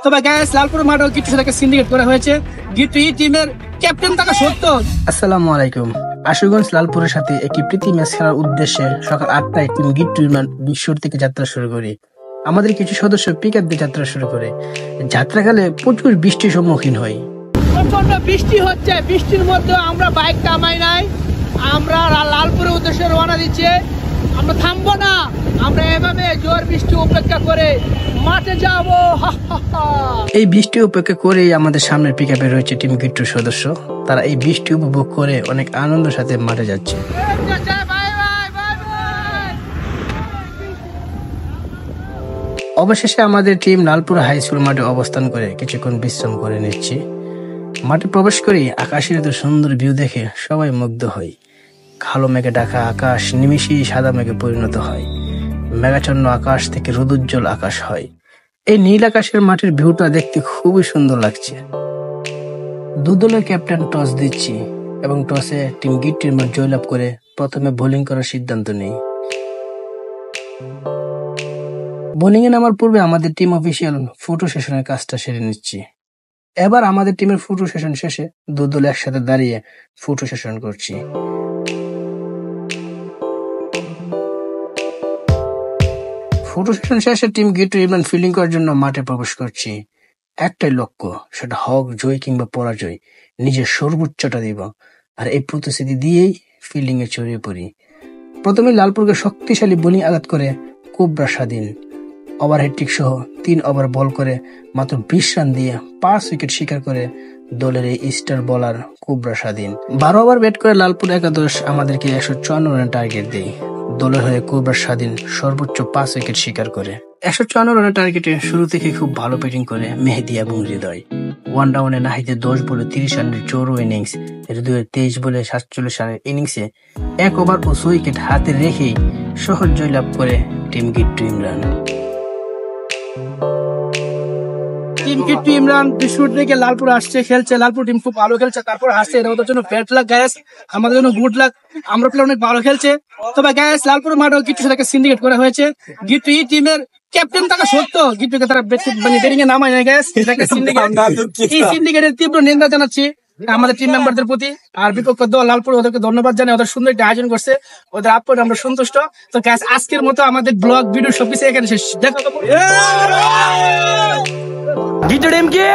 তবে গ্যাস লালপুর মাঠেও কিছু সাথে সিন্ডিকেট করা হয়েছে। গিট্টু এই টিমের ক্যাপ্টেন থাকা সত্য। আসসালামু আলাইকুম। আশুগঞ্জ লালপুরের সাথে একটি প্রীতি ম্যাচ খেলার উদ্দেশ্যে সকাল 8টায় টিম গিট্টু বিশ্বর থেকে যাত্রা শুরু করি। আমাদের কিছু সদস্য পিক আপ দিয়ে যাত্রা শুরু করে। যাত্রাকালে প্রচুর বৃষ্টির সম্মুখীন হয়। প্রচন্ড বৃষ্টি হচ্ছে, বৃষ্টির মধ্যে আমরা বাইক কামাই নাই, আমরা লালপুরের উদ্দেশ্যে রওনা দিচ্ছি। আমরা থামবো না, আমরা এভাবে জোর বৃষ্টি উপেক্ষা করে মাঠে যাব। এই বৃষ্টি উপেক্ষা করেই আমাদের সামনের পিক আপে রয়েছে টিম গিট্টুর সদস্য। তারা এই বৃষ্টি উপভোগ করে অনেক আনন্দের সাথে মাঠে যাচ্ছে। অবশেষে আমাদের টিম লালপুর হাই স্কুল মাঠে অবস্থান করে কিছুক্ষণ বিশ্রাম করে নিচ্ছি। মাঠে প্রবেশ করি, আকাশের এত সুন্দর ভিউ দেখে সবাই মুগ্ধ হই। কালো মেঘে ঢাকা আকাশ নিমিষেই সাদা মেঘে পরিণত হয়। মেঘাচ্ছন্ন আকাশ থেকে রোদুজ্জ্বল আকাশ হয়। এই নীল আকাশের মাঠের ভিউটা দেখতে খুবই সুন্দর লাগছে। দুদলের ক্যাপ্টেন টস দিচ্ছি এবং টসে টিম গিট্টুর মাঠ জয়লাভ করে প্রথমে বোলিং করার সিদ্ধান্ত নেই। বোলিং এ নামার পূর্বে আমাদের টিম অফিসিয়াল ফটো সেশনের কাজটা সেরে নিচ্ছি। এবার আমাদের টিমের ফটো সেশন শেষে দুদল একসাথে দাঁড়িয়ে ফটো সেশন করছি। ফটো সেশন শেষে টিম গিট্টু ইমরান ফিল্ডিং করার জন্য মাঠে প্রবেশ করছি। একটাই লক্ষ্য, সেটা হোক জয় কিংবা পরাজয়, নিজের সর্বোচ্চটা দিব। আর এই প্রতিশ্রুতি দিয়েই ফিল্ডিং এ ছড়িয়ে পড়ি। প্রথমে লালপুরকে শক্তিশালী বোলিং আঘাত করে কোবরা স্বাধীন। ওভারহেড ট্রিক সহ 3 ওভার বল করে মাত্র 20 রান দিয়ে 5 উইকেট শিকার করে দলের এই স্টার বোলার কোবরা স্বাধীন। 12 ওভার ব্যাট করে লালপুর একাদশ আমাদেরকে 154 রানের টার্গেট দেয়। দলের হয়ে কোবরা স্বাধীন সর্বোচ্চ 5 উইকেট শিকার করে। 154 রানের টার্গেটে শুরু থেকে খুব ভালো ব্যাটিং করে মেহেদী এবং হৃদয়। ওয়ান ডাউনে নাহিদের 10 বলে 30 রানের চৌরো ইনিংস, হৃদয়ের 23 বলে 47 রানের ইনিংসে 1 ওভার ও 6 উইকেট হাতে রেখেই সহজ জয়লাভ করে টিম গিট্টু ইমরান। টিম গিট্টু ইমরান বিশ্বর থেকে লালপুর আসছে, খেলছে। লালপুর টিম খুব ভালো খেলছে, তারপর হাসছে। এটা ওদের জন্য ব্যাড লাক গ্যাস, আমাদের জন্য গুড লাক। আমরা প্লেয়ার অনেক ভালো খেলছে। তবে গ্যাস লালপুর মাঠেও কিছু সাথে সিন্ডিকেট করা হয়েছে। গিট্টু এই টিমের ক্যাপ্টেন থাকা সত্য, গিট্টুকে তারা ব্যাটিং এ নামায় নাই গ্যাস। এই সিন্ডিকেটের তীব্র নিন্দা জানাচ্ছি আমাদের টিম মেম্বারদের প্রতি। আর বিপক্ষ দল লালপুর, ওদেরকে ধন্যবাদ জানাই, ওদের সুন্দর একটা আয়োজন করছে, ওদের আপলোড আমরা সন্তুষ্ট। তো গ্যাস আজকের মতো আমাদের ব্লগ ভিডিও সবকিছু এখানে শেষ। দেখা গিট্টু টিম কি?